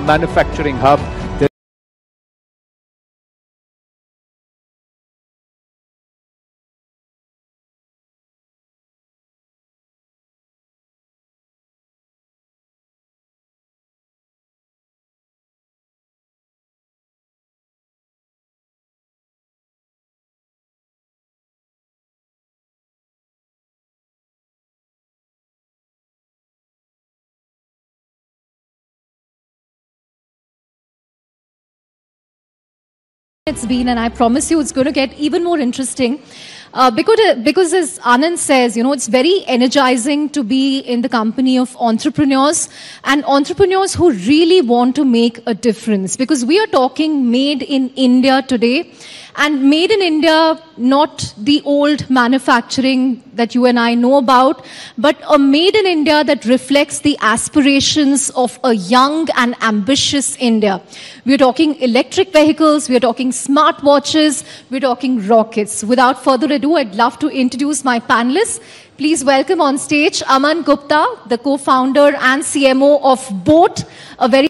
manufacturing hub. It's been, and I promise you it's going to get even more interesting. Because as Anand says, you know, it's very energizing to be in the company of entrepreneurs and entrepreneurs who really want to make a difference. Because we are talking made in India today, and made in India, not the old manufacturing that you and I know about, but a made in India that reflects the aspirations of a young and ambitious India. We're talking electric vehicles, we're talking smartwatches, we're talking rockets. Without further ado, I'd love to introduce my panelists. Please welcome on stage Aman Gupta, the co-founder and CMO of Boat, a very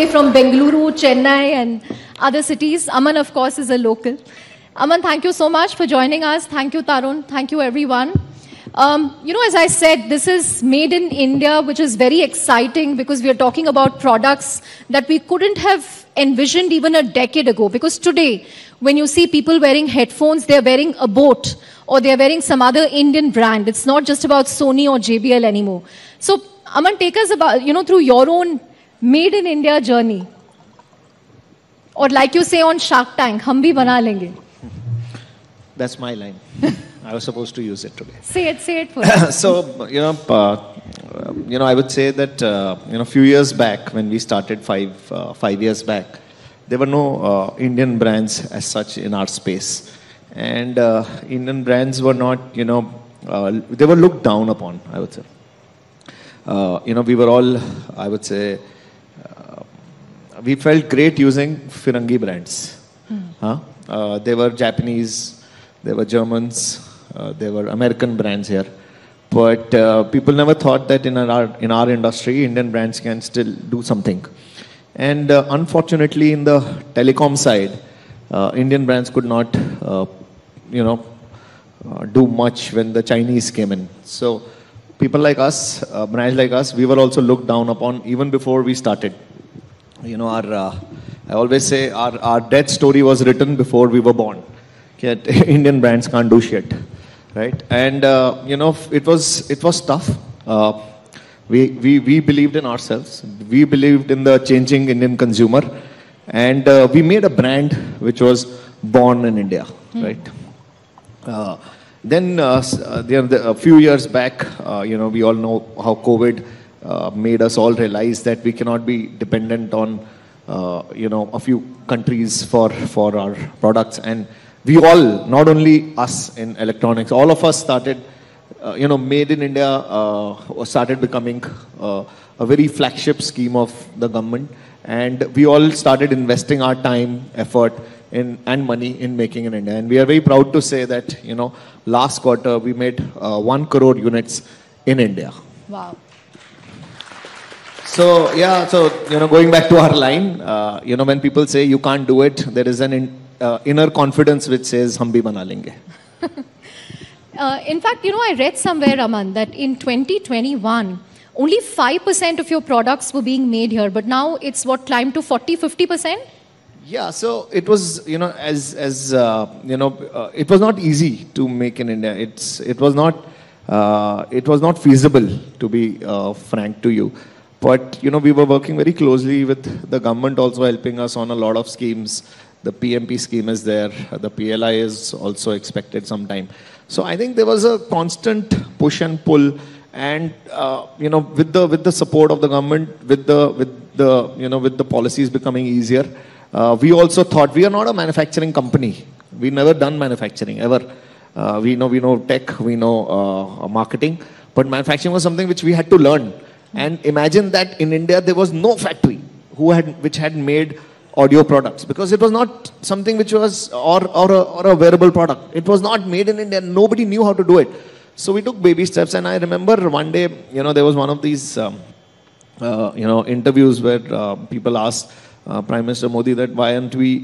from Bengaluru, Chennai and other cities. Aman, of course, is a local. Aman, thank you so much for joining us. Thank you, Tarun. Thank you, everyone. You know, as I said, this is made in India, which is very exciting because we are talking about products that we couldn't have envisioned even a decade ago. Because today, when you see people wearing headphones, they're wearing a Boat or they're wearing some other Indian brand. It's not just about Sony or JBL anymore. So, Aman, take us about, you know, through your own made in India journey. Or like you say on Shark Tank, hum bhi bana lenge. That's my line. I was supposed to use it today. Say it for us. So, I would say that, a few years back when we started 5 years back, there were no Indian brands as such in our space. And Indian brands were not, they were looked down upon, I would say. We were all, I would say, we felt great using Firangi brands. They were Japanese, they were Germans, they were American brands here. But people never thought that in our industry, Indian brands can still do something. And unfortunately, in the telecom side, Indian brands could not, do much when the Chinese came in. So people like us, brands like us, we were also looked down upon even before we started. I always say our death story was written before we were born. That Indian brands can't do shit, right? And it was tough. We believed in ourselves. We believed in the changing Indian consumer, and we made a brand which was born in India, right? Then a few years back, we all know how COVID made us all realize that we cannot be dependent on, a few countries for our products. And we all, not only us in electronics, all of us started, made in India started becoming a very flagship scheme of the government. And we all started investing our time, effort, and money in making in India. And we are very proud to say that, last quarter we made 1 crore units in India. Wow. So, going back to our line, when people say you can't do it, there is an inner confidence which says, hum bhi bana lenge. In fact, I read somewhere, Aman, that in 2021, only 5% of your products were being made here, but now it's climbed to 40-50%? Yeah, so it was, it was not easy to make in India. It was not feasible, to be frank to you. But, we were working very closely with the government also helping us on a lot of schemes. The PMP scheme is there. The PLI is also expected sometime. So I think there was a constant push and pull, and with the support of the government, with the policies becoming easier, we also thought we are not a manufacturing company. We never done manufacturing ever. We know tech, we know marketing, but manufacturing was something which we had to learn. And imagine that in India there was no factory which had made audio products, because it was not something which was or a wearable product. It was not made in India. Nobody knew how to do it. So we took baby steps. And I remember one day, there was one of these interviews where people asked Prime Minister Modi that why aren't we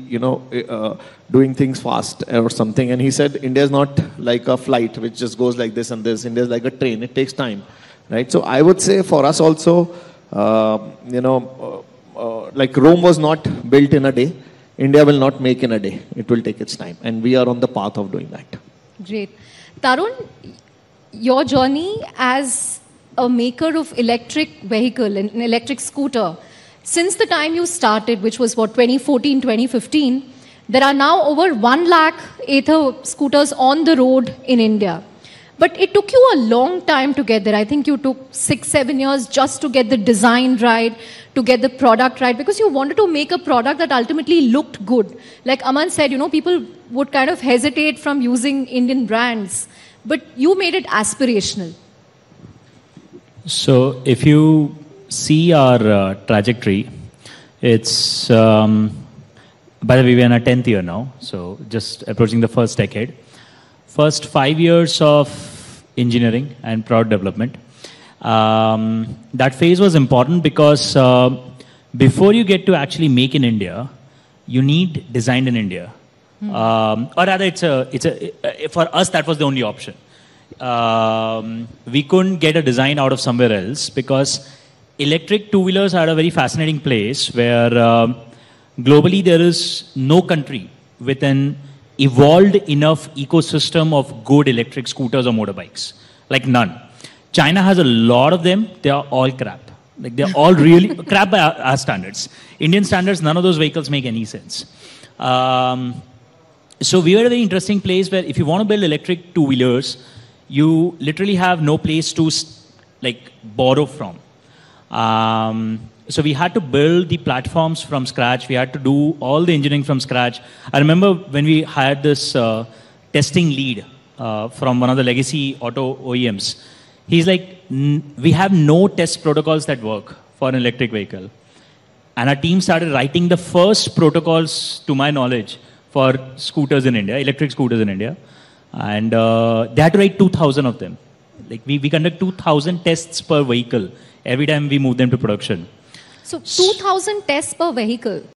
doing things fast or something, and he said India is not like a flight which just goes like this and this. India is like a train. It takes time, right? So I would say for us also, like Rome was not built in a day. India will not make in a day. It will take its time. And we are on the path of doing that. Great. Tarun, your journey as a maker of electric vehicle, an electric scooter, since the time you started, which was what, 2014, 2015, there are now over 1 lakh Ather scooters on the road in India. But it took you a long time to get there. I think you took 6-7 years just to get the design right, to get the product right, because you wanted to make a product that ultimately looked good. Like Aman said, people would kind of hesitate from using Indian brands, but you made it aspirational. So if you see our trajectory, it's, by the way, we're in our 10th year now, so just approaching the first decade. First 5 years of engineering and product development. That phase was important because before you get to actually make in India, you need design in India. Or rather, for us, that was the only option. We couldn't get a design out of somewhere else because electric two-wheelers are a very fascinating place where globally there is no country with an evolved enough ecosystem of good electric scooters or motorbikes. Like none. China has a lot of them. They are all crap. Like they're all really crap by our standards. Indian standards, none of those vehicles make any sense. So we were at a very interesting place where if you want to build electric two-wheelers, you literally have no place to borrow from. So we had to build the platforms from scratch. We had to do all the engineering from scratch. I remember when we hired this testing lead from one of the legacy auto OEMs. He's like, we have no test protocols that work for an electric vehicle. And our team started writing the first protocols, to my knowledge, for scooters in India, electric scooters in India. And they had to write 2,000 of them. Like we conduct 2,000 tests per vehicle every time we move them to production. So 2,000 tests per vehicle.